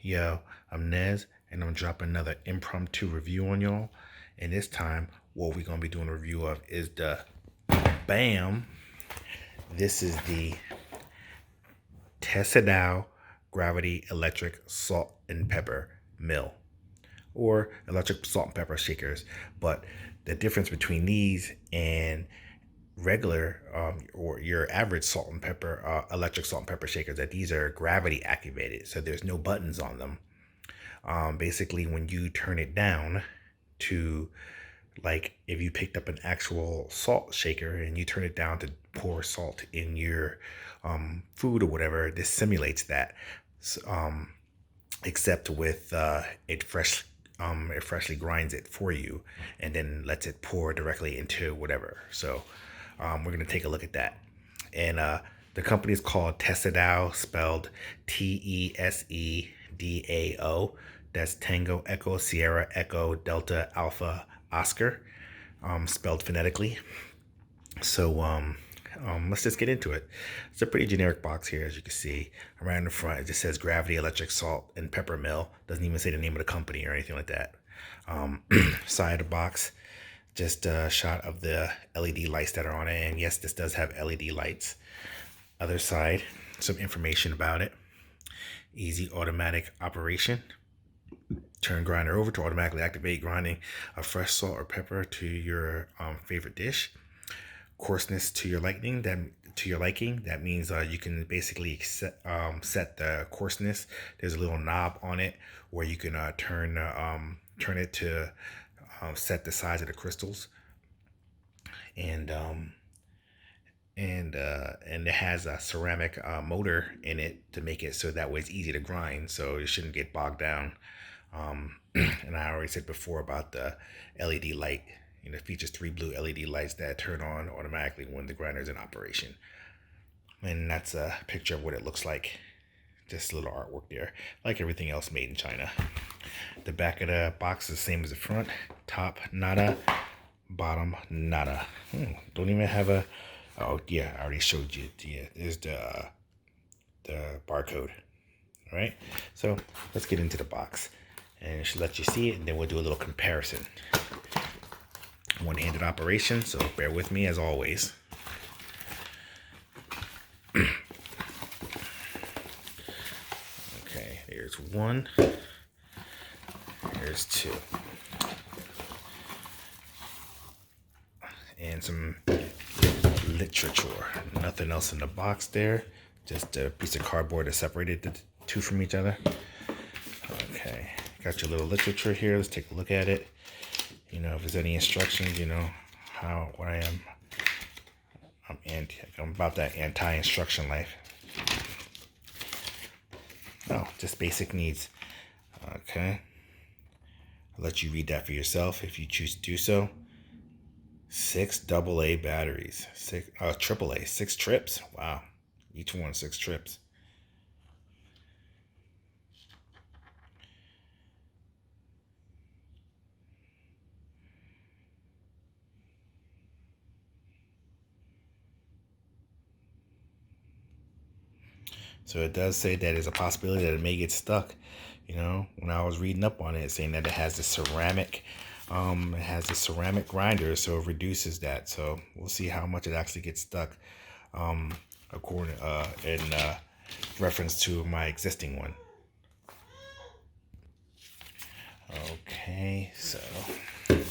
Yo, I'm Nez, and I'm dropping another impromptu review on y'all. And this time, what we're gonna be doing a review of is the BAM. This is the Tesedao Gravity Electric Salt and Pepper Mill, or electric salt and pepper shakers. But the difference between these and regular or your average salt and pepper electric salt and pepper shakers, that these are gravity activated, so there's no buttons on them. Basically, when you turn it down to, like, if you picked up an actual salt shaker and you turn it down to pour salt in your food or whatever, this simulates that. Except with it freshly grinds it for you and then lets it pour directly into whatever. So we're gonna take a look at that. And the company is called Tesedao, spelled Tesedao. That's Tango Echo Sierra Echo Delta Alpha Oscar, spelled phonetically. So let's just get into it. It's a pretty generic box here, as you can see. Around the front, it just says Gravity Electric Salt and Pepper Mill. Doesn't even say the name of the company or anything like that. Side of the box, just a shot of the LED lights that are on it. And yes, this does have LED lights. Other side, some information about it. Easy automatic operation. Turn grinder over to automatically activate grinding of fresh salt or pepper to your favorite dish. Coarseness to your liking. That means you can basically set the coarseness. There's a little knob on it where you can turn it to set the size of the crystals. And it has a ceramic motor in it to make it so that way it's easy to grind, so it shouldn't get bogged down. And I already said before about the LED light. It features 3 blue LED lights that turn on automatically when the grinder is in operation. And that's a picture of what it looks like. Just a little artwork there, like everything else made in China. The back of the box is the same as the front. Top, nada. Bottom, nada. Don't even have a... Oh, yeah, I already showed you. Yeah, there's the barcode. All right, so let's get into the box. And it should let you see it, and then we'll do a little comparison. One-handed operation, so bear with me as always. Okay, here's one. Here's two. And some literature. Nothing else in the box there. Just a piece of cardboard that separated the two from each other. Okay, got your little literature here. Let's take a look at it. If there's any instructions, what I am. I'm about that anti-instruction life. Oh, just basic needs. Okay. I'll let you read that for yourself if you choose to do so. 6 AA batteries. 6 AAA. 6 trips. Wow. Each one 6 trips. So it does say that there's a possibility that it may get stuck. When I was reading up on it, saying that it has the ceramic, grinder, so it reduces that. So we'll see how much it actually gets stuck, according in reference to my existing one. Okay, so I'm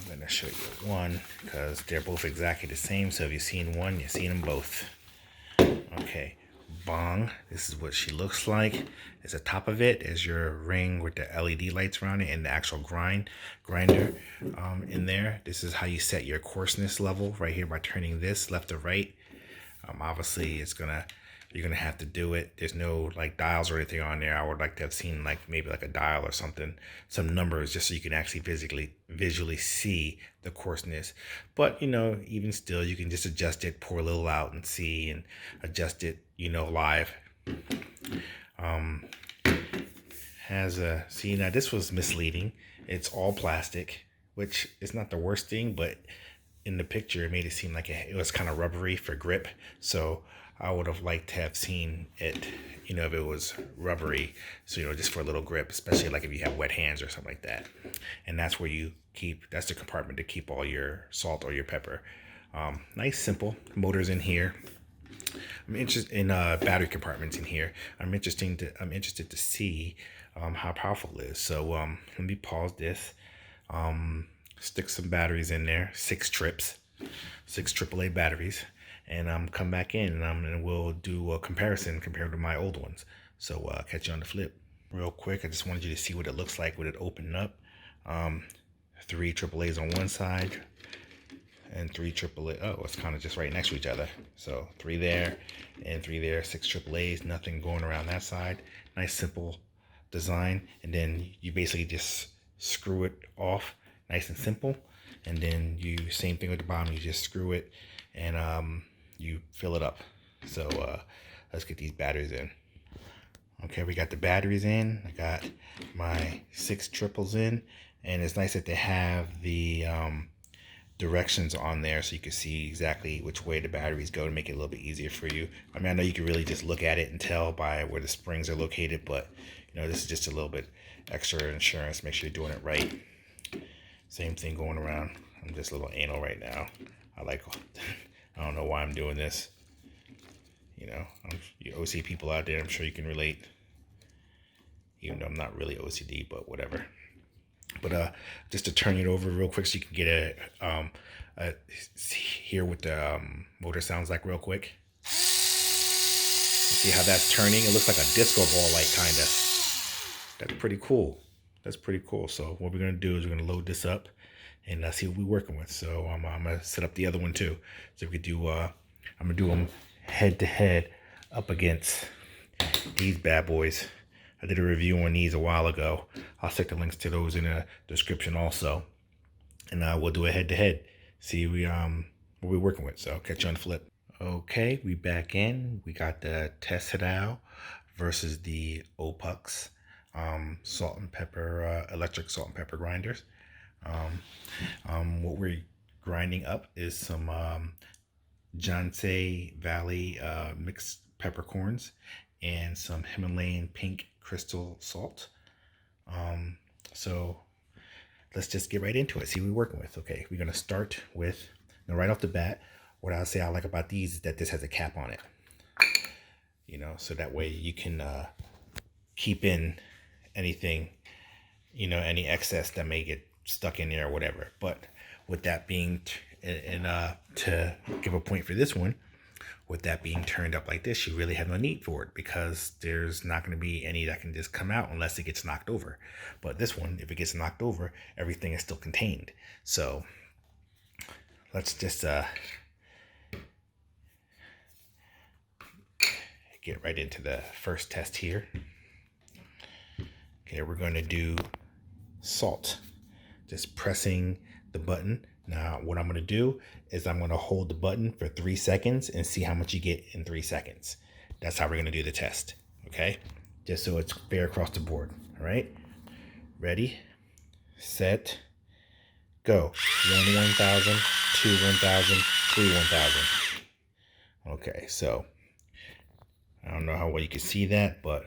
gonna show you one because they're both exactly the same. So if you've seen one, you've seen them both. Okay, bong. This is what she looks like. At the top of it is your ring with the LED lights around it and the actual grinder in there. This is how you set your coarseness level right here by turning this left to right. Obviously, you're gonna have to do it. There's no like dials or anything on there. I would like to have seen maybe a dial or something, some numbers, just so you can actually visually see the coarseness. But even still, you can just adjust it, pour a little out and see, and adjust it, live. See, now this was misleading. It's all plastic, which is not the worst thing, but in the picture it made it seem like it was kind of rubbery for grip. So I would have liked to have seen it, if it was rubbery, so just for a little grip, especially like if you have wet hands or something like that. And that's where that's the compartment to keep all your salt or your pepper. Nice, simple motors in here. I'm interested in battery compartments in here. I'm interested to see how powerful it is. So let me pause this. Stick some batteries in there, 6 trips, 6 AAA batteries, and come back in and we'll do a comparison compared to my old ones. So catch you on the flip. Real quick, I just wanted you to see what it looks like with it opening up. 3 AAAs on one side and 3 AAA. Oh, it's kind of just right next to each other. So 3 there and 3 there, 6 AAAs, nothing going around that side. Nice simple design, and then you basically just screw it off, nice and simple. And then same thing with the bottom, you just screw it and you fill it up. So let's get these batteries in. Okay, we got the batteries in. I got my 6 triples in, and it's nice that they have the directions on there so you can see exactly which way the batteries go to make it a little bit easier for you. I mean, I know you can really just look at it and tell by where the springs are located, but this is just a little bit extra insurance. Make sure you're doing it right. Same thing going around. I'm just a little anal right now. I don't know why I'm doing this. You OCD people out there, I'm sure you can relate. Even though I'm not really OCD, but whatever. But just to turn it over real quick so you can get hear what the motor sounds like real quick. See how that's turning? It looks like a disco ball, like kind of. That's pretty cool. That's pretty cool. So what we're gonna do is we're gonna load this up and see what we're working with. So I'm gonna set up the other one too. So we could do. I'm gonna do them head to head up against these bad boys. I did a review on these a while ago. I'll stick the links to those in the description also. And we'll do a head-to-head. See what we're working with. So catch you on the flip. Okay, we back in. We got the Tesedao versus the Opux salt and pepper, electric salt and pepper grinders. What we're grinding up is some Jansei Valley mixed peppercorns and some Himalayan pink crystal salt. So let's just get right into it. See what we're working with. Okay, we're gonna start with, right off the bat, what I'll say I like about these is that this has a cap on it. So that way you can keep in anything, any excess that may get stuck in there or whatever. But with that being, to give a point for this one, with that being turned up like this, you really have no need for it because there's not going to be any that can just come out unless it gets knocked over. But this one, if it gets knocked over, everything is still contained. So let's just get right into the first test here. Okay, we're going to do salt. Just pressing the button. Now, what I'm going to do is I'm going to hold the button for 3 seconds and see how much you get in 3 seconds. That's how we're going to do the test, okay? Just so it's fair across the board, all right? Ready, set, go. 1, 1,000, 2, 1,000, 3, 1,000. Okay, so I don't know how well you can see that, but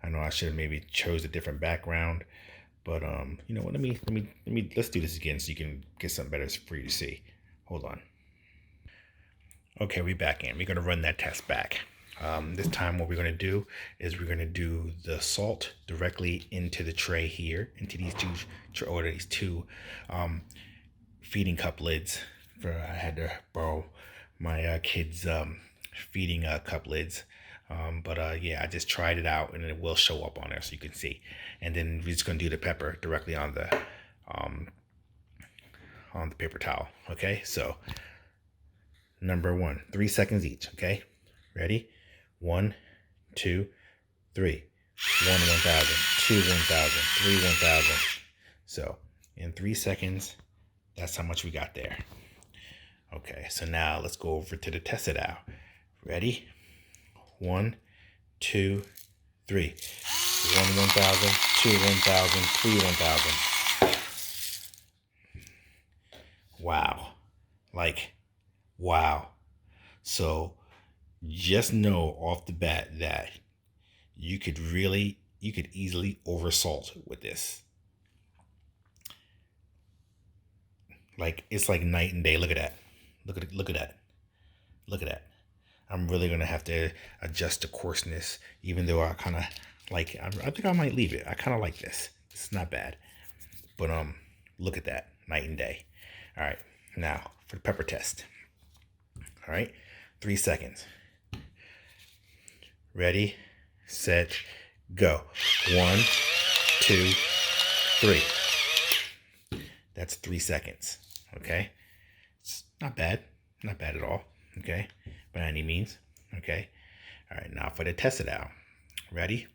I know I should have maybe chose a different background. But you know what? Let's do this again so you can get something better for you to see. Hold on. Okay, we back in. We're gonna run that test back. This time, what we're gonna do is we're gonna do the salt directly into the tray here, into these two feeding cup lids. I had to borrow my kids' feeding cup lids. Yeah, I just tried it out and it will show up on there so you can see. And then we're just gonna do the pepper directly on the paper towel. Okay, so number 1, 3 seconds each. Okay, ready? 1, 2, 3. 1, 1,000, 2, 1,000, 3, 1,000. So in 3 seconds, that's how much we got there. Okay, so now let's go over to the Tesedao. Ready? 1, 2, 3. 1, 1,000, 2, 1,000, 3, 1,000. Wow. Wow. So just know off the bat that you could easily oversalt with this. Like, it's like night and day. Look at that. Look at that. Look at that. I'm really gonna have to adjust the coarseness, even though I kind of like. I think I might leave it. I kind of like this. It's not bad, but look at that, night and day. All right, now for the pepper test. All right, 3 seconds. Ready, set, go. 1, 2, 3. That's 3 seconds. Okay, it's not bad at all. Okay, by any means. Okay, all right, now for the Tesedao. Ready?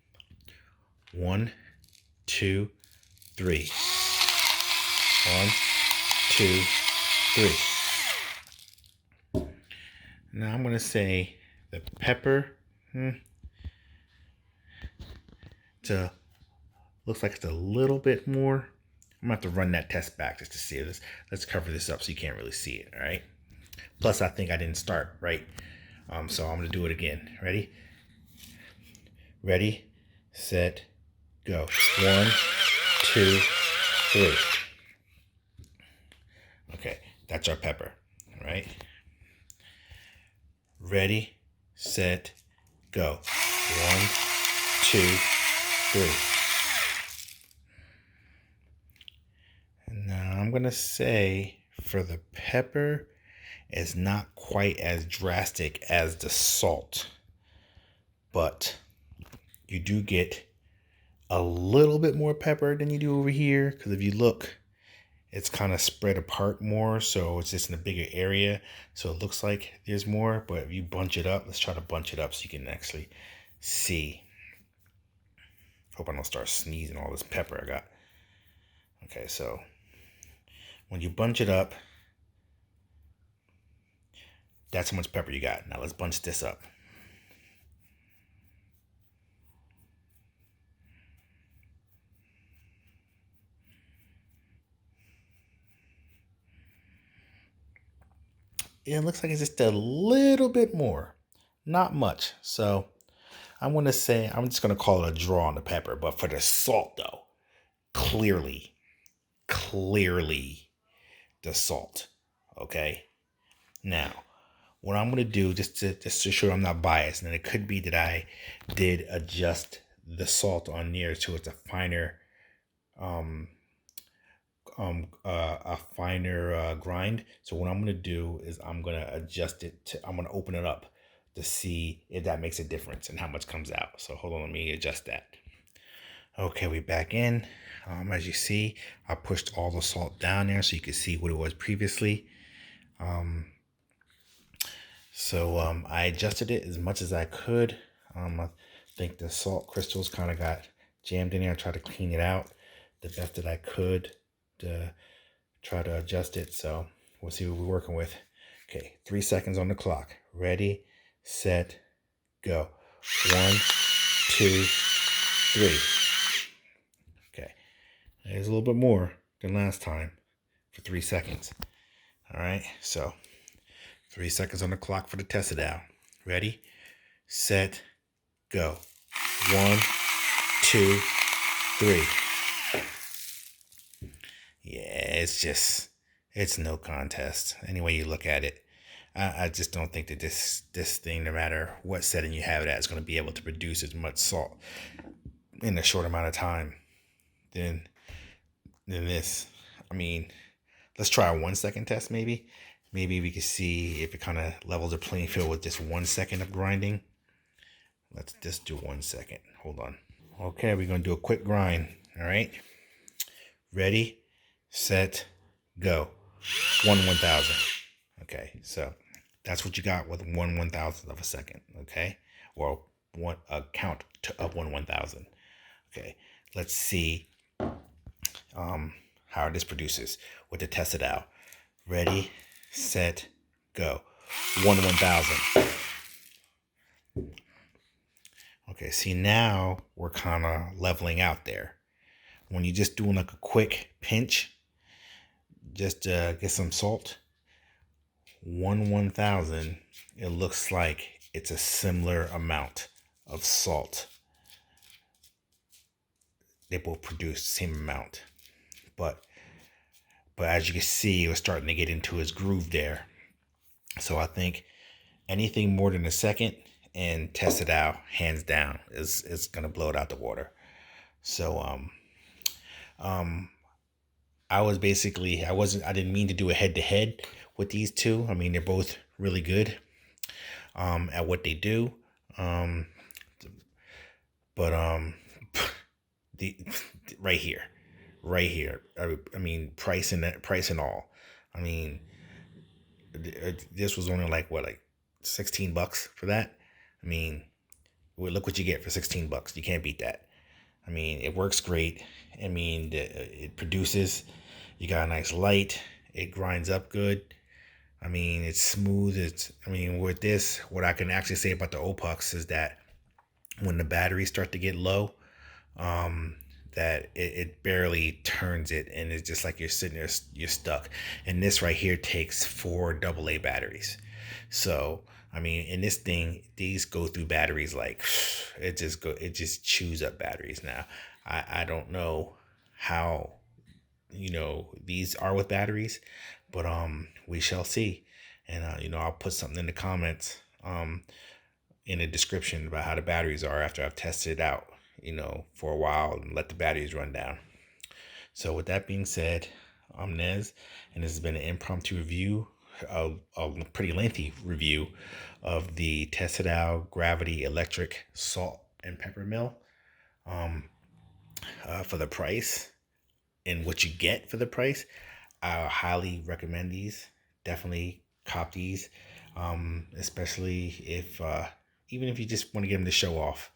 1, 2, 3. 1, 2, 3. Now I'm gonna say the pepper. Looks like it's a little bit more. I'm gonna have to run that test back just to see this. Let's cover this up so you can't really see it. All right. Plus, I think I didn't start right, so I'm gonna do it again. Ready? Ready, set, go. 1, 2, 3. Okay, that's our pepper. All right. Ready, set, go. 1, 2, 3. And now I'm gonna say for the pepper, it's not quite as drastic as the salt, but you do get a little bit more pepper than you do over here, because if you look, it's kind of spread apart more, so it's just in a bigger area, so it looks like there's more. But if you bunch it up, let's try to bunch it up so you can actually see. Hope I don't start sneezing all this pepper I got. Okay, so when you bunch it up, that's how much pepper you got. Now let's bunch this up. It looks like it's just a little bit more, not much. So I'm going to say, I'm just going to call it a draw on the pepper. But for the salt though, clearly the salt. Okay. Now, what I'm going to do, just to show I'm not biased, and it could be that I did adjust the salt on there so it's a finer grind. So what I'm going to do is I'm going to adjust it to, I'm going to open it up to see if that makes a difference and how much comes out. So hold on, let me adjust that. Okay, we back in. As you see, I pushed all the salt down there so you can see what it was previously. I adjusted it as much as I could. I think the salt crystals kind of got jammed in there. I tried to clean it out the best that I could to try to adjust it. So we'll see what we're working with. Okay, 3 seconds on the clock. Ready, set, go. 1, 2, 3. Okay, there's a little bit more than last time for 3 seconds. All right, so 3 seconds on the clock for the Tesedao. Ready, set, go. 1, 2, 3. Yeah, it's no contest. Any way you look at it. I just don't think that this thing, no matter what setting you have it at, is going to be able to produce as much salt in a short amount of time than this. I mean, let's try a 1 second test maybe. Maybe we can see if it kind of levels the playing field with just 1 second of grinding. Let's just do 1 second. Hold on. Okay, we're going to do a quick grind. All right. Ready, set, go. 1/1000. Okay, so that's what you got with 1/1000th of a second. Okay, or a count of 1/1000. Okay, let's see how this produces with the Tesedao. Ready, set, go. 1/1000. Okay, see, now we're kind of leveling out there. When you're just doing like a quick pinch, just to get some salt, 1/1000, it looks like it's a similar amount of salt. They both produce the same amount, but as you can see, it was starting to get into his groove there. So I think anything more than a second and Tesedao, hands down, is gonna blow it out the water. So um I didn't mean to do a head to head with these two. I mean, they're both really good at what they do. Um but the right here, I mean, price and all. I mean, this was only like what, like $16 for that. I mean, well, look what you get for $16. You can't beat that. I mean, it works great. I mean, it produces. You got a nice light. It grinds up good. I mean, it's smooth. I mean, with this, what I can actually say about the Opux is that when the batteries start to get low, um, that it barely turns it, and it's just like you're sitting there, you're stuck. And this right here takes 4 AA batteries. So I mean, in this thing, these go through batteries like it just chews up batteries. Now I don't know how these are with batteries, but we shall see. And I'll put something in the comments in a description about how the batteries are after I've tested it out, for a while and let the batteries run down. So with that being said, I'm Nez, and this has been an impromptu review, a pretty lengthy review of the Tesedao Gravity Electric Salt and Pepper Mill. For the price and what you get for the price, I highly recommend these. Definitely cop these, especially if even if you just want to get them to show off.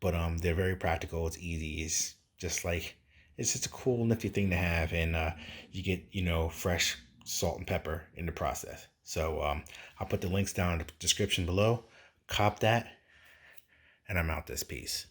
But they're very practical. It's easy. It's just a cool, nifty thing to have, and you get fresh salt and pepper in the process. So I'll put the links down in the description below. Cop that, and I'm out this piece.